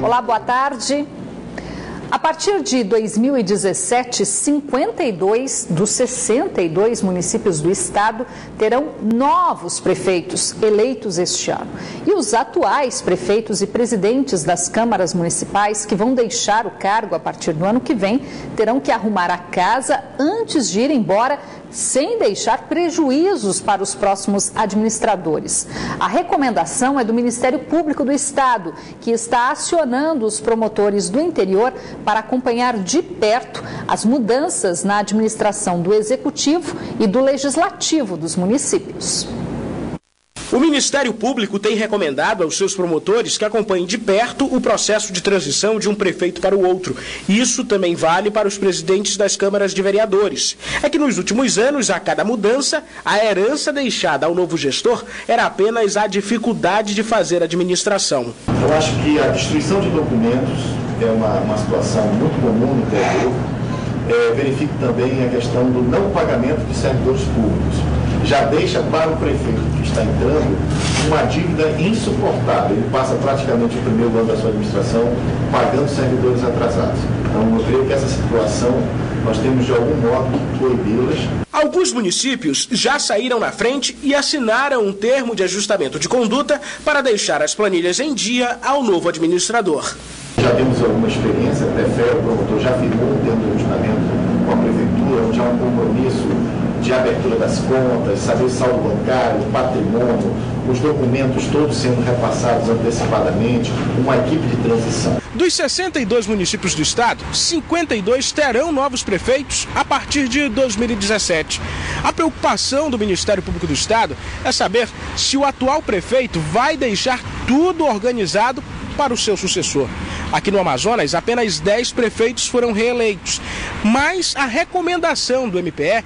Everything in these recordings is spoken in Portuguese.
Olá, boa tarde. A partir de 2017, 52 dos 62 municípios do estado terão novos prefeitos eleitos este ano. E os atuais prefeitos e presidentes das câmaras municipais que vão deixar o cargo a partir do ano que vem terão que arrumar a casa antes de ir embora, sem deixar prejuízos para os próximos administradores. A recomendação é do Ministério Público do Estado, que está acionando os promotores do interior para acompanhar de perto as mudanças na administração do Executivo e do Legislativo dos municípios. O Ministério Público tem recomendado aos seus promotores que acompanhem de perto o processo de transição de um prefeito para o outro. Isso também vale para os presidentes das câmaras de vereadores. É que nos últimos anos, a cada mudança, a herança deixada ao novo gestor era apenas a dificuldade de fazer administração. Eu acho que a destruição de documentos é uma situação muito comum no interior. Verifico também a questão do não pagamento de servidores públicos. Já deixa para o prefeito que está entrando uma dívida insuportável. Ele passa praticamente o primeiro ano da sua administração pagando servidores atrasados. Então, eu creio que essa situação nós temos de algum modo que proibi-las. Alguns municípios já saíram na frente e assinaram um termo de ajustamento de conduta para deixar as planilhas em dia ao novo administrador. Já temos alguma experiência, até o promotor já firmou um termo de ajustamento com a prefeitura, onde há um compromisso de abertura das contas, saber o saldo bancário, o patrimônio, os documentos todos sendo repassados antecipadamente, uma equipe de transição. Dos 62 municípios do estado, 52 terão novos prefeitos a partir de 2017. A preocupação do Ministério Público do Estado é saber se o atual prefeito vai deixar tudo organizado para o seu sucessor. Aqui no Amazonas, apenas 10 prefeitos foram reeleitos, mas a recomendação do MPE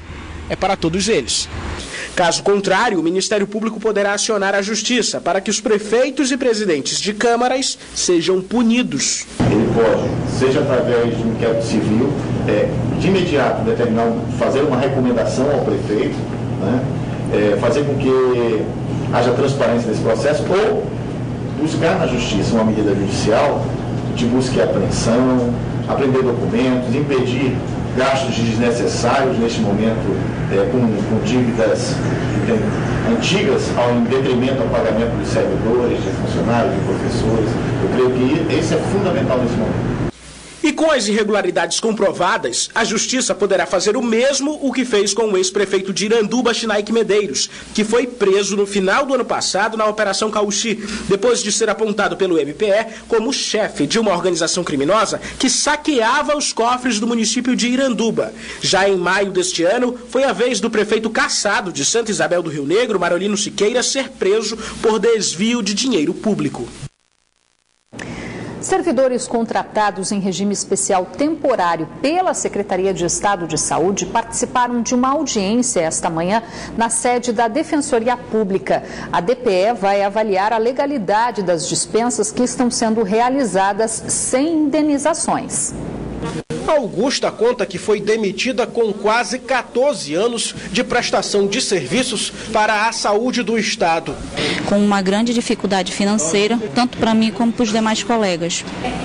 é para todos eles. Caso contrário, o Ministério Público poderá acionar a Justiça para que os prefeitos e presidentes de câmaras sejam punidos. Ele pode, seja através de um inquérito civil, de imediato fazer uma recomendação ao prefeito, né, fazer com que haja transparência nesse processo, ou buscar na Justiça uma medida judicial de busca e apreensão, apreender documentos, impedir gastos desnecessários neste momento, com dívidas antigas, em detrimento ao pagamento dos servidores, de funcionários, de professores. Eu creio que esse é fundamental nesse momento. E com as irregularidades comprovadas, a Justiça poderá fazer o mesmo o que fez com o ex-prefeito de Iranduba, Chinaik Medeiros, que foi preso no final do ano passado na Operação Cauchi, depois de ser apontado pelo MPE como chefe de uma organização criminosa que saqueava os cofres do município de Iranduba. Já em maio deste ano, foi a vez do prefeito cassado de Santa Isabel do Rio Negro, Marolino Siqueira, ser preso por desvio de dinheiro público. Servidores contratados em regime especial temporário pela Secretaria de Estado de Saúde participaram de uma audiência esta manhã na sede da Defensoria Pública. A DPE vai avaliar a legalidade das dispensas que estão sendo realizadas sem indenizações. Augusta conta que foi demitida com quase 14 anos de prestação de serviços para a saúde do Estado. Com uma grande dificuldade financeira, tanto para mim como para os demais colegas.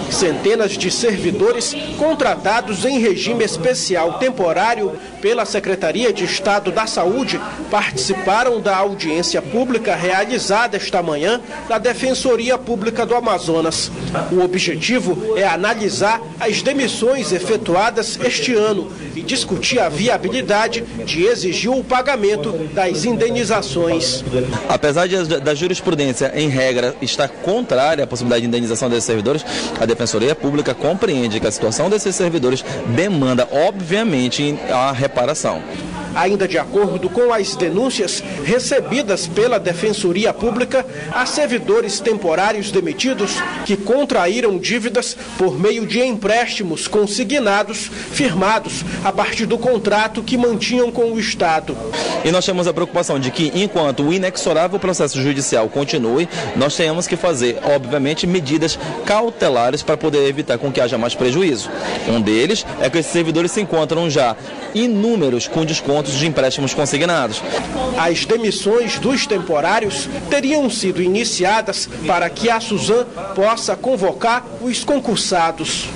Centenas de servidores contratados em regime especial temporário pela Secretaria de Estado da Saúde participaram da audiência pública realizada esta manhã na Defensoria Pública do Amazonas. O objetivo é analisar as demissões efetuadas este ano e discutir a viabilidade de exigir o pagamento das indenizações. Apesar da jurisprudência, em regra, estar contrária à possibilidade de indenização desses servidores, a Defensoria Pública compreende que a situação desses servidores demanda, obviamente, a reparação. Ainda de acordo com as denúncias recebidas pela Defensoria Pública, há servidores temporários demitidos que contraíram dívidas por meio de empréstimos consignados, firmados a partir do contrato que mantinham com o Estado. E nós temos a preocupação de que, enquanto o inexorável processo judicial continue, nós tenhamos que fazer, obviamente, medidas cautelares para poder evitar com que haja mais prejuízo. Um deles é que esses servidores se encontram já inúmeros com desconto descontos de empréstimos consignados. As demissões dos temporários teriam sido iniciadas para que a Suzam possa convocar os concursados.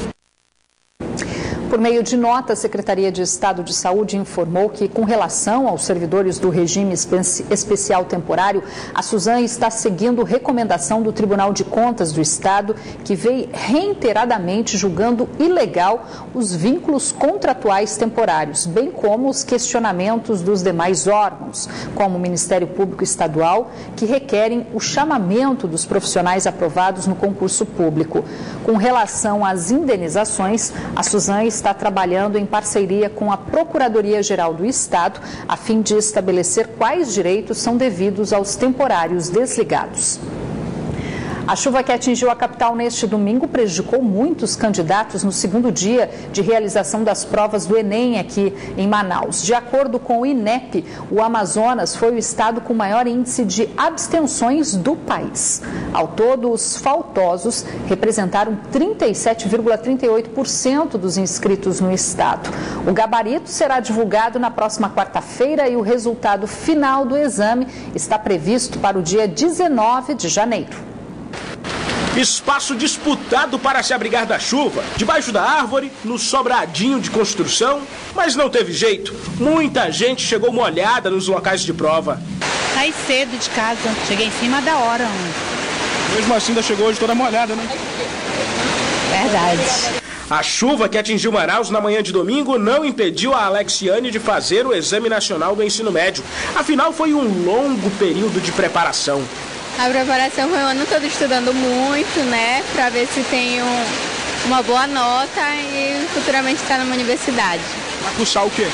Por meio de nota, a Secretaria de Estado de Saúde informou que, com relação aos servidores do regime especial temporário, a Suzam está seguindo recomendação do Tribunal de Contas do Estado, que vem reiteradamente julgando ilegal os vínculos contratuais temporários, bem como os questionamentos dos demais órgãos, como o Ministério Público Estadual, que requerem o chamamento dos profissionais aprovados no concurso público. Com relação às indenizações, a Suzam está trabalhando em parceria com a Procuradoria-Geral do Estado, a fim de estabelecer quais direitos são devidos aos temporários desligados. A chuva que atingiu a capital neste domingo prejudicou muitos candidatos no segundo dia de realização das provas do Enem aqui em Manaus. De acordo com o INEP, o Amazonas foi o estado com maior índice de abstenções do país. Ao todo, os faltosos representaram 37,38% dos inscritos no estado. O gabarito será divulgado na próxima quarta-feira e o resultado final do exame está previsto para o dia 19 de janeiro. Espaço disputado para se abrigar da chuva, debaixo da árvore, no sobradinho de construção, mas não teve jeito. Muita gente chegou molhada nos locais de prova. Saí cedo de casa, cheguei em cima da hora. Mesmo assim, ainda chegou hoje toda molhada, né? Verdade. A chuva que atingiu Manaus na manhã de domingo não impediu a Alexiane de fazer o Exame Nacional do Ensino Médio. Afinal, foi um longo período de preparação. A preparação foi o ano todo estudando muito, né, para ver se tenho uma boa nota e futuramente estar numa universidade. Vai cursar o quê?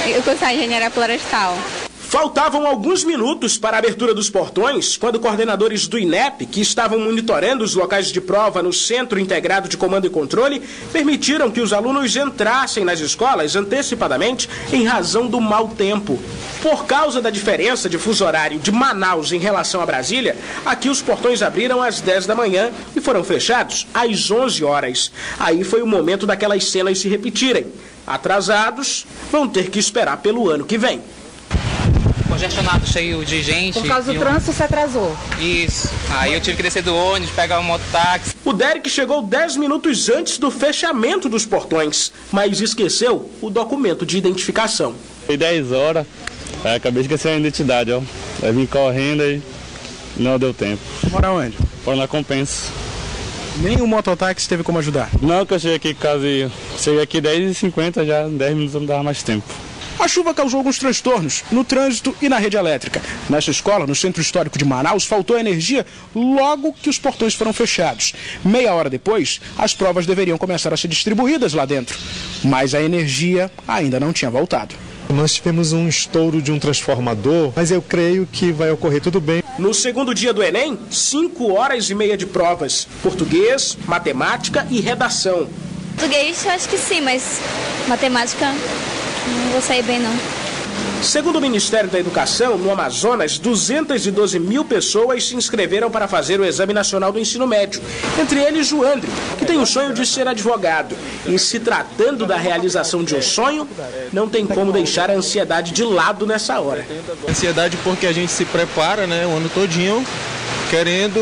Eu cursar engenharia florestal. Faltavam alguns minutos para a abertura dos portões, quando coordenadores do INEP, que estavam monitorando os locais de prova no Centro Integrado de Comando e Controle, permitiram que os alunos entrassem nas escolas antecipadamente em razão do mau tempo. Por causa da diferença de fuso horário de Manaus em relação a Brasília, aqui os portões abriram às 10 da manhã e foram fechados às 11 horas. Aí foi o momento daquelas cenas se repetirem. Atrasados, vão ter que esperar pelo ano que vem. Congestionado, cheio de gente. Por causa do trânsito, se atrasou. Isso. Aí eu tive que descer do ônibus, pegar um mototáxi. O Derek chegou 10 minutos antes do fechamento dos portões, mas esqueceu o documento de identificação. Foi 10 horas, acabei de esquecer a identidade, ó. Aí vim correndo e não deu tempo. Mora onde? Moro na Compensa. Nem o mototáxi teve como ajudar? Não, que eu cheguei aqui quase... Cheguei aqui 10h50, já 10 minutos não dava mais tempo. A chuva causou alguns transtornos no trânsito e na rede elétrica. Nessa escola, no Centro Histórico de Manaus, faltou energia logo que os portões foram fechados. Meia hora depois, as provas deveriam começar a ser distribuídas lá dentro. Mas a energia ainda não tinha voltado. Nós tivemos um estouro de um transformador, mas eu creio que vai ocorrer tudo bem. No segundo dia do Enem, 5 horas e meia de provas. Português, matemática e redação. Português, eu acho que sim, mas matemática... não vou sair bem, não. Segundo o Ministério da Educação, no Amazonas, 212 mil pessoas se inscreveram para fazer o Exame Nacional do Ensino Médio. Entre eles, Joandre, que tem o sonho de ser advogado. E se tratando da realização de um sonho, não tem como deixar a ansiedade de lado nessa hora. Ansiedade porque a gente se prepara, né, o ano todinho, querendo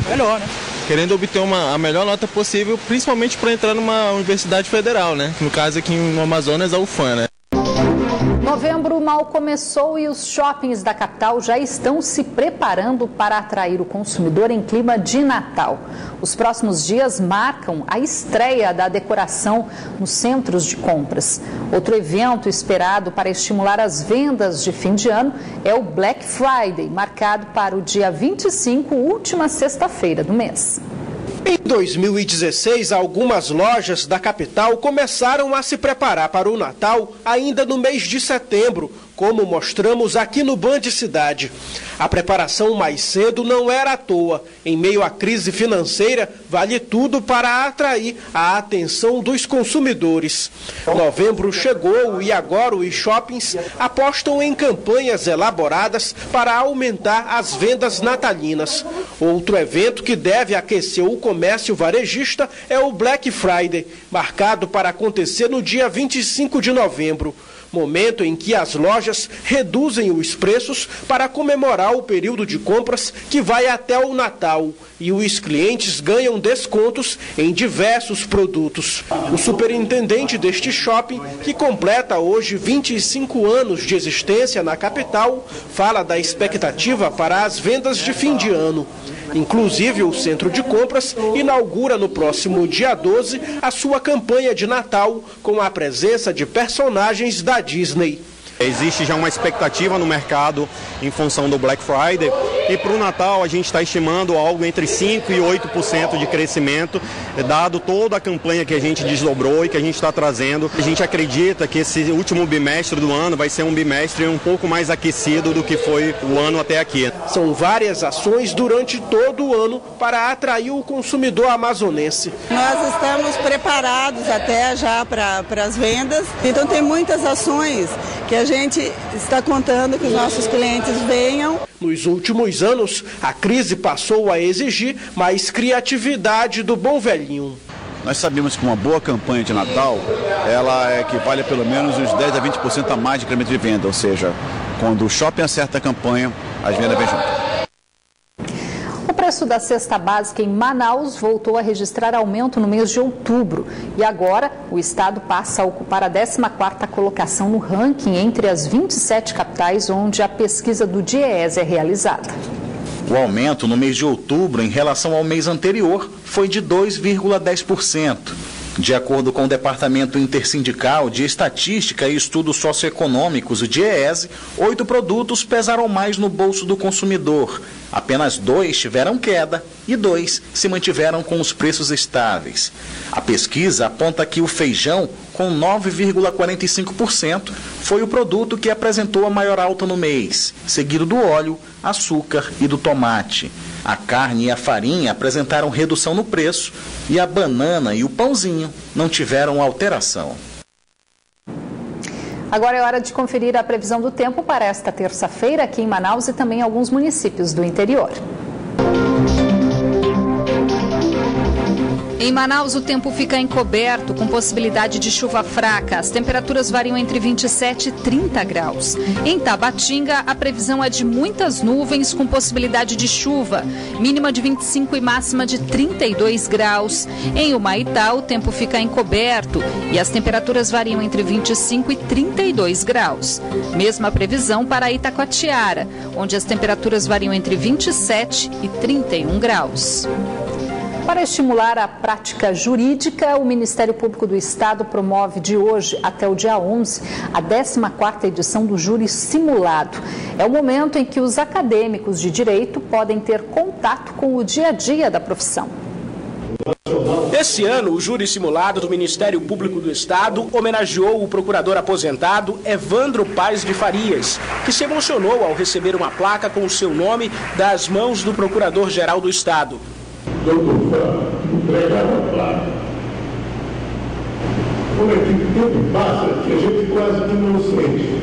melhor, né? Querendo obter a melhor nota possível, principalmente para entrar numa universidade federal, né? No caso aqui no Amazonas, a UFAM, né? Novembro mal começou e os shoppings da capital já estão se preparando para atrair o consumidor em clima de Natal. Os próximos dias marcam a estreia da decoração nos centros de compras. Outro evento esperado para estimular as vendas de fim de ano é o Black Friday, marcado para o dia 25, última sexta-feira do mês. Em 2016, algumas lojas da capital começaram a se preparar para o Natal ainda no mês de setembro, como mostramos aqui no Band Cidade. A preparação mais cedo não era à toa. Em meio à crise financeira, vale tudo para atrair a atenção dos consumidores. Novembro chegou e agora os shoppings apostam em campanhas elaboradas para aumentar as vendas natalinas. Outro evento que deve aquecer o comércio varejista é o Black Friday, marcado para acontecer no dia 25 de novembro. momento em que as lojas reduzem os preços para comemorar o período de compras que vai até o Natal e os clientes ganham descontos em diversos produtos. O superintendente deste shopping, que completa hoje 25 anos de existência na capital, fala da expectativa para as vendas de fim de ano. Inclusive, o Centro de Compras inaugura no próximo dia 12 a sua campanha de Natal com a presença de personagens da Disney. Existe já uma expectativa no mercado em função do Black Friday e para o Natal a gente está estimando algo entre 5% e 8% de crescimento, dado toda a campanha que a gente desdobrou e que a gente está trazendo. A gente acredita que esse último bimestre do ano vai ser um bimestre um pouco mais aquecido do que foi o ano até aqui. São várias ações durante todo o ano para atrair o consumidor amazonense. Nós estamos preparados até já para as vendas, então tem muitas ações que a gente está contando que os nossos clientes venham. Nos últimos anos, a crise passou a exigir mais criatividade do bom velhinho. Nós sabemos que uma boa campanha de Natal, ela equivale a pelo menos uns 10% a 20% a mais de incremento de venda, ou seja, quando o shopping acerta a campanha, as vendas vêm junto. O preço da cesta básica em Manaus voltou a registrar aumento no mês de outubro e agora o estado passa a ocupar a 14ª colocação no ranking entre as 27 capitais onde a pesquisa do DIEESE é realizada. O aumento no mês de outubro em relação ao mês anterior foi de 2,10%. De acordo com o Departamento Intersindical de Estatística e Estudos Socioeconômicos, o DIEESE, 8 produtos pesaram mais no bolso do consumidor. Apenas 2 tiveram queda e 2 se mantiveram com os preços estáveis. A pesquisa aponta que o feijão, com 9,45%, foi o produto que apresentou a maior alta no mês, seguido do óleo, açúcar e do tomate. A carne e a farinha apresentaram redução no preço e a banana e o pãozinho não tiveram alteração. Agora é hora de conferir a previsão do tempo para esta terça-feira aqui em Manaus e também em alguns municípios do interior. Em Manaus, o tempo fica encoberto, com possibilidade de chuva fraca. As temperaturas variam entre 27 e 30 graus. Em Tabatinga, a previsão é de muitas nuvens, com possibilidade de chuva. Mínima de 25 e máxima de 32 graus. Em Humaitá, o tempo fica encoberto e as temperaturas variam entre 25 e 32 graus. Mesma previsão para Itacoatiara, onde as temperaturas variam entre 27 e 31 graus. Para estimular a prática jurídica, o Ministério Público do Estado promove de hoje até o dia 11 a 14ª edição do Júri Simulado. É o momento em que os acadêmicos de direito podem ter contato com o dia a dia da profissão. Esse ano, o Júri Simulado do Ministério Público do Estado homenageou o procurador aposentado Evandro Paes de Farias, que se emocionou ao receber uma placa com o seu nome das mãos do Procurador-Geral do Estado. Doutor, entregar a placa. Como é que o tempo passa que a gente quase que não sente.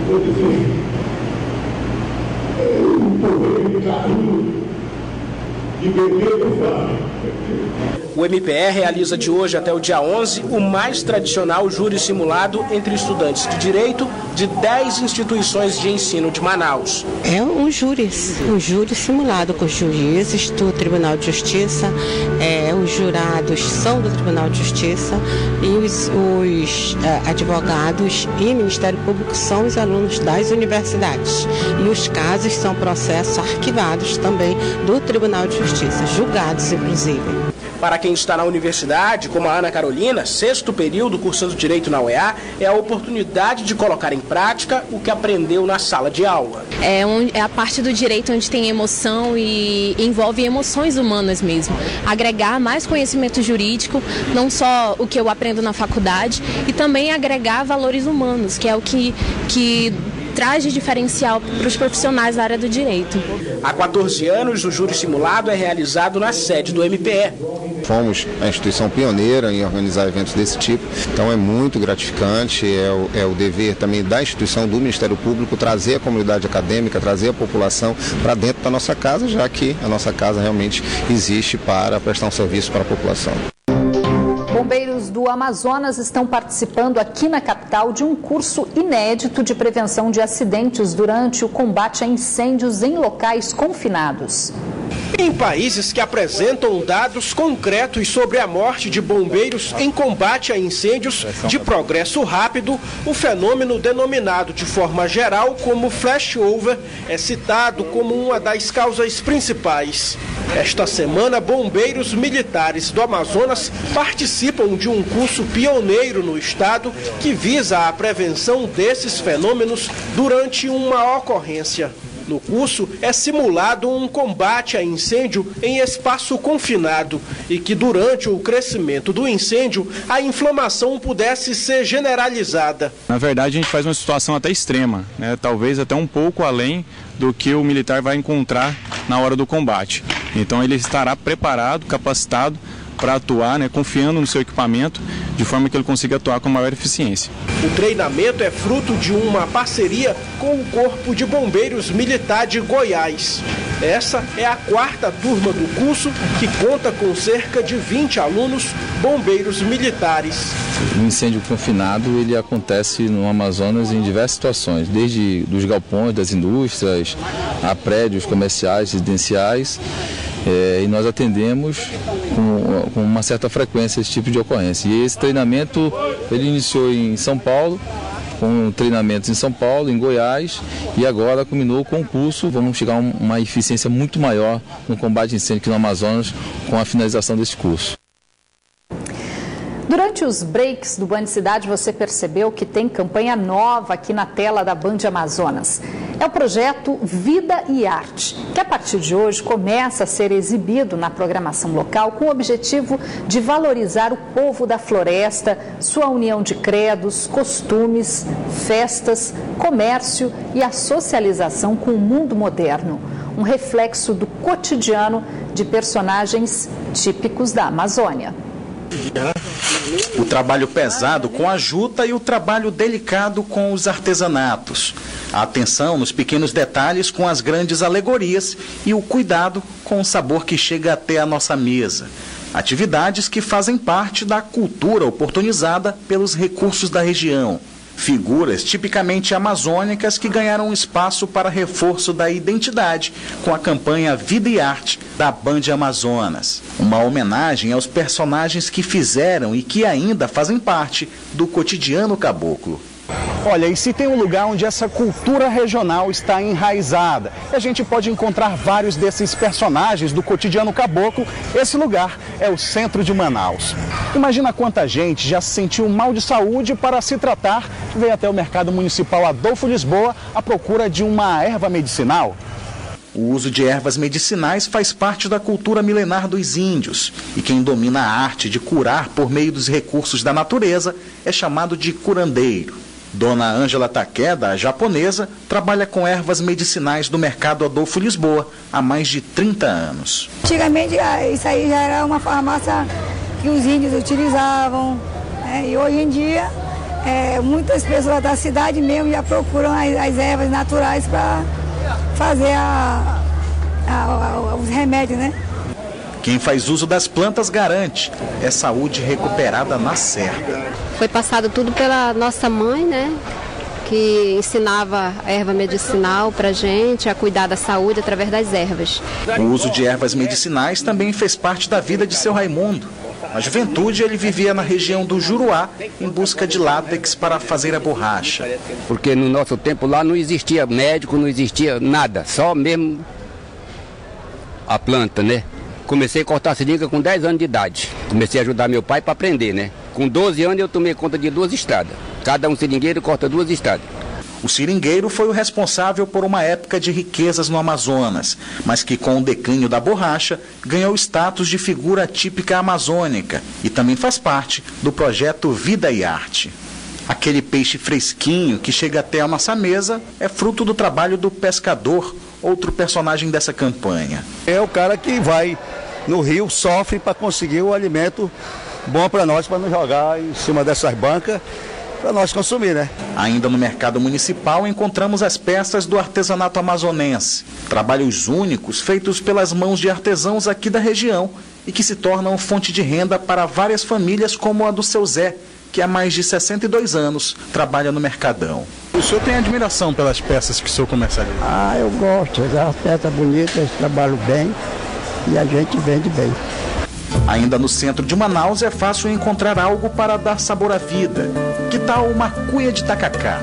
Vou dizer, um poder de carinho de beber do Flávio. O MPR realiza de hoje até o dia 11 o mais tradicional júri simulado entre estudantes de direito de 10 instituições de ensino de Manaus. É um júri simulado com os juízes do Tribunal de Justiça, os jurados são do Tribunal de Justiça e os advogados e Ministério Público são os alunos das universidades. E os casos são processos arquivados também do Tribunal de Justiça, julgados inclusive. Para quem está na universidade, como a Ana Carolina, 6º período cursando Direito na UEA, é a oportunidade de colocar em prática o que aprendeu na sala de aula. É a parte do direito onde tem emoção e envolve emoções humanas mesmo. Agregar mais conhecimento jurídico, não só o que eu aprendo na faculdade, e também agregar valores humanos, que é o que traz de diferencial para os profissionais da área do direito. Há 14 anos, o júri simulado é realizado na sede do MPE. Fomos a instituição pioneira em organizar eventos desse tipo, então é muito gratificante, é o dever também da instituição, do Ministério Público, trazer a comunidade acadêmica, trazer a população para dentro da nossa casa, já que a nossa casa realmente existe para prestar um serviço para a população. Bombeiros do Amazonas estão participando aqui na capital de um curso inédito de prevenção de acidentes durante o combate a incêndios em locais confinados. Em países que apresentam dados concretos sobre a morte de bombeiros em combate a incêndios de progresso rápido, o fenômeno denominado de forma geral como flashover é citado como uma das causas principais. Esta semana, bombeiros militares do Amazonas participam de um curso pioneiro no estado que visa a prevenção desses fenômenos durante uma ocorrência. No curso é simulado um combate a incêndio em espaço confinado e que durante o crescimento do incêndio a inflamação pudesse ser generalizada. Na verdade, a gente faz uma situação até extrema, né? Talvez até um pouco além do que o militar vai encontrar na hora do combate. Então ele estará preparado, capacitado para atuar, né, confiando no seu equipamento, de forma que ele consiga atuar com maior eficiência. O treinamento é fruto de uma parceria com o Corpo de Bombeiros Militar de Goiás. Essa é a 4ª turma do curso, que conta com cerca de 20 alunos bombeiros militares. O incêndio confinado ele acontece no Amazonas em diversas situações, desde dos galpões, das indústrias, a prédios comerciais, residenciais. E nós atendemos com uma certa frequência esse tipo de ocorrência. E esse treinamento ele iniciou em São Paulo, com treinamentos em São Paulo, em Goiás, e agora culminou com o curso. Vamos chegar a uma eficiência muito maior no combate a incêndio aqui no Amazonas com a finalização desse curso. Durante os breaks do Band Cidade, você percebeu que tem campanha nova aqui na tela da Band Amazonas. É o projeto Vida e Arte, que a partir de hoje começa a ser exibido na programação local com o objetivo de valorizar o povo da floresta, sua união de credos, costumes, festas, comércio e a socialização com o mundo moderno. Um reflexo do cotidiano de personagens típicos da Amazônia. O trabalho pesado com a juta e o trabalho delicado com os artesanatos. A atenção nos pequenos detalhes com as grandes alegorias e o cuidado com o sabor que chega até a nossa mesa. Atividades que fazem parte da cultura oportunizada pelos recursos da região. Figuras tipicamente amazônicas que ganharam espaço para reforço da identidade com a campanha Vida e Arte da Band Amazonas. Uma homenagem aos personagens que fizeram e que ainda fazem parte do cotidiano caboclo. Olha, e se tem um lugar onde essa cultura regional está enraizada, e a gente pode encontrar vários desses personagens do cotidiano caboclo, esse lugar é o centro de Manaus. Imagina quanta gente já se sentiu mal de saúde para se tratar, veio até o mercado municipal Adolfo Lisboa à procura de uma erva medicinal. O uso de ervas medicinais faz parte da cultura milenar dos índios, e quem domina a arte de curar por meio dos recursos da natureza é chamado de curandeiro. Dona Ângela Takeda, a japonesa, trabalha com ervas medicinais do mercado Adolfo Lisboa há mais de 30 anos. Antigamente isso aí já era uma farmácia que os índios utilizavam, né? E hoje em dia muitas pessoas da cidade mesmo já procuram as ervas naturais para fazer os remédios, né? Quem faz uso das plantas garante, é saúde recuperada na certa. Foi passado tudo pela nossa mãe, né? Que ensinava a erva medicinal pra gente, a cuidar da saúde através das ervas. O uso de ervas medicinais também fez parte da vida de seu Raimundo. Na juventude, ele vivia na região do Juruá em busca de látex para fazer a borracha. Porque no nosso tempo lá não existia médico, não existia nada, só mesmo a planta, né? Comecei a cortar seringa com 10 anos de idade. Comecei a ajudar meu pai para aprender, né? Com 12 anos eu tomei conta de 2 estradas. Cada um seringueiro corta 2 estradas. O seringueiro foi o responsável por uma época de riquezas no Amazonas, mas que com o declínio da borracha ganhou status de figura típica amazônica e também faz parte do projeto Vida e Arte. Aquele peixe fresquinho que chega até a nossa mesa é fruto do trabalho do pescador, outro personagem dessa campanha. É o cara que vai no rio, sofre para conseguir o alimento bom para nós, para não jogar em cima dessas bancas, para nós consumir, né? Ainda no mercado municipal encontramos as peças do artesanato amazonense, trabalhos únicos feitos pelas mãos de artesãos aqui da região e que se tornam fonte de renda para várias famílias, como a do seu Zé, que há mais de 62 anos trabalha no Mercadão. O senhor tem admiração pelas peças que o senhor comercializa? Eu gosto, as peças bonitas, eles trabalham bem e a gente vende bem. Ainda no centro de Manaus é fácil encontrar algo para dar sabor à vida. Que tal uma cuia de tacacá?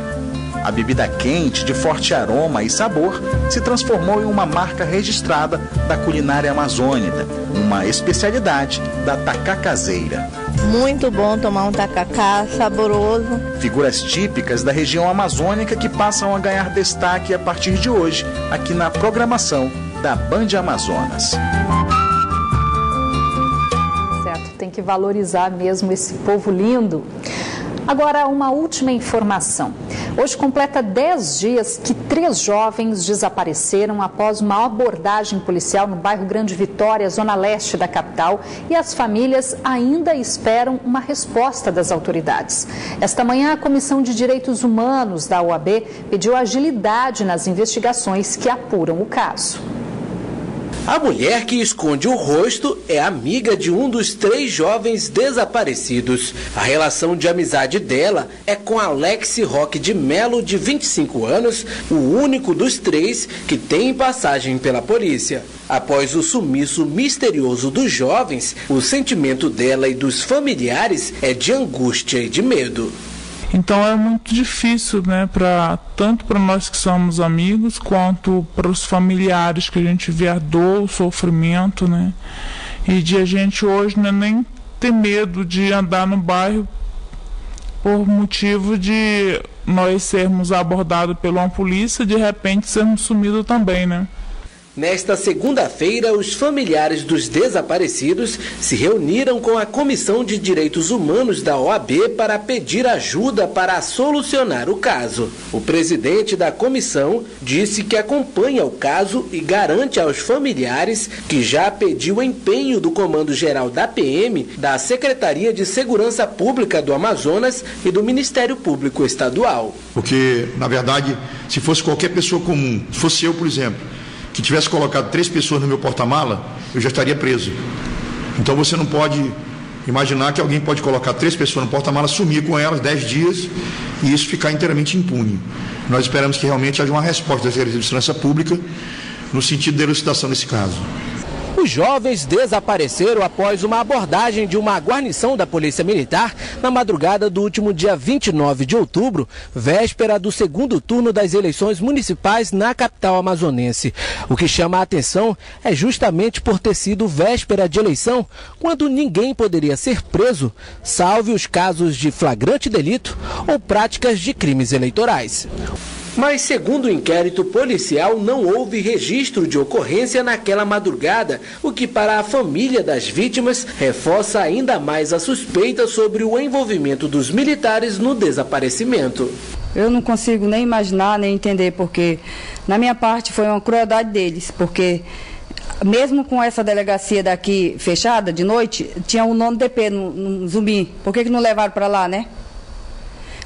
A bebida quente, de forte aroma e sabor, se transformou em uma marca registrada da culinária amazônica, uma especialidade da tacacazeira. Muito bom tomar um tacacá, saboroso. Figuras típicas da região amazônica que passam a ganhar destaque a partir de hoje, aqui na programação da Band Amazonas. Certo, tem que valorizar mesmo esse povo lindo. Agora, uma última informação. Hoje completa 10 dias que 3 jovens desapareceram após uma abordagem policial no bairro Grande Vitória, zona leste da capital, e as famílias ainda esperam uma resposta das autoridades. Esta manhã, a Comissão de Direitos Humanos da OAB pediu agilidade nas investigações que apuram o caso. A mulher que esconde o rosto é amiga de um dos 3 jovens desaparecidos. A relação de amizade dela é com Alex Roque de Melo, de 25 anos, o único dos 3 que tem passagem pela polícia. Após o sumiço misterioso dos jovens, o sentimento dela e dos familiares é de angústia e de medo. Então é muito difícil, né, tanto para nós que somos amigos, quanto para os familiares, que a gente vê a dor, o sofrimento, né, e de a gente hoje, né, nem ter medo de andar no bairro por motivo de nós sermos abordados por uma polícia e de repente sermos sumidos também, né. Nesta segunda-feira, os familiares dos desaparecidos se reuniram com a Comissão de Direitos Humanos da OAB para pedir ajuda para solucionar o caso. O presidente da comissão disse que acompanha o caso e garante aos familiares que já pediu empenho do Comando-Geral da PM, da Secretaria de Segurança Pública do Amazonas e do Ministério Público Estadual. Porque, na verdade, se fosse qualquer pessoa comum, se fosse eu, por exemplo, que tivesse colocado 3 pessoas no meu porta-mala, eu já estaria preso. Então você não pode imaginar que alguém pode colocar 3 pessoas no porta-mala, sumir com elas 10 dias e isso ficar inteiramente impune. Nós esperamos que realmente haja uma resposta da Secretaria de Segurança Pública no sentido da elucidação desse caso. Os jovens desapareceram após uma abordagem de uma guarnição da Polícia Militar na madrugada do último dia 29 de outubro, véspera do segundo turno das eleições municipais na capital amazonense. O que chama a atenção é justamente por ter sido véspera de eleição, quando ninguém poderia ser preso, salve os casos de flagrante delito ou práticas de crimes eleitorais. Mas, segundo o inquérito policial, não houve registro de ocorrência naquela madrugada, o que para a família das vítimas reforça ainda mais a suspeita sobre o envolvimento dos militares no desaparecimento. Eu não consigo nem imaginar, nem entender, porque na minha parte foi uma crueldade deles, porque mesmo com essa delegacia daqui fechada de noite, tinha um nono DP no Zumbi. Por que não levaram para lá, né?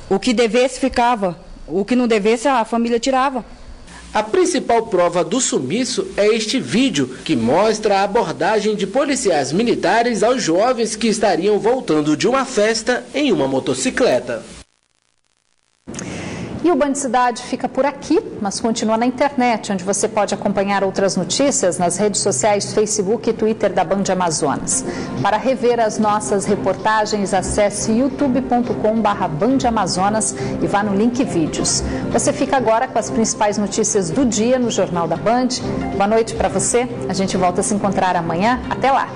O que devesse ficava. O que não devesse, a família tirava. A principal prova do sumiço é este vídeo, que mostra a abordagem de policiais militares aos jovens que estariam voltando de uma festa em uma motocicleta. E o Band Cidade fica por aqui, mas continua na internet, onde você pode acompanhar outras notícias nas redes sociais Facebook e Twitter da Band Amazonas. Para rever as nossas reportagens, acesse youtube.com/bandamazonas e vá no link vídeos. Você fica agora com as principais notícias do dia no Jornal da Band. Boa noite para você. A gente volta a se encontrar amanhã. Até lá!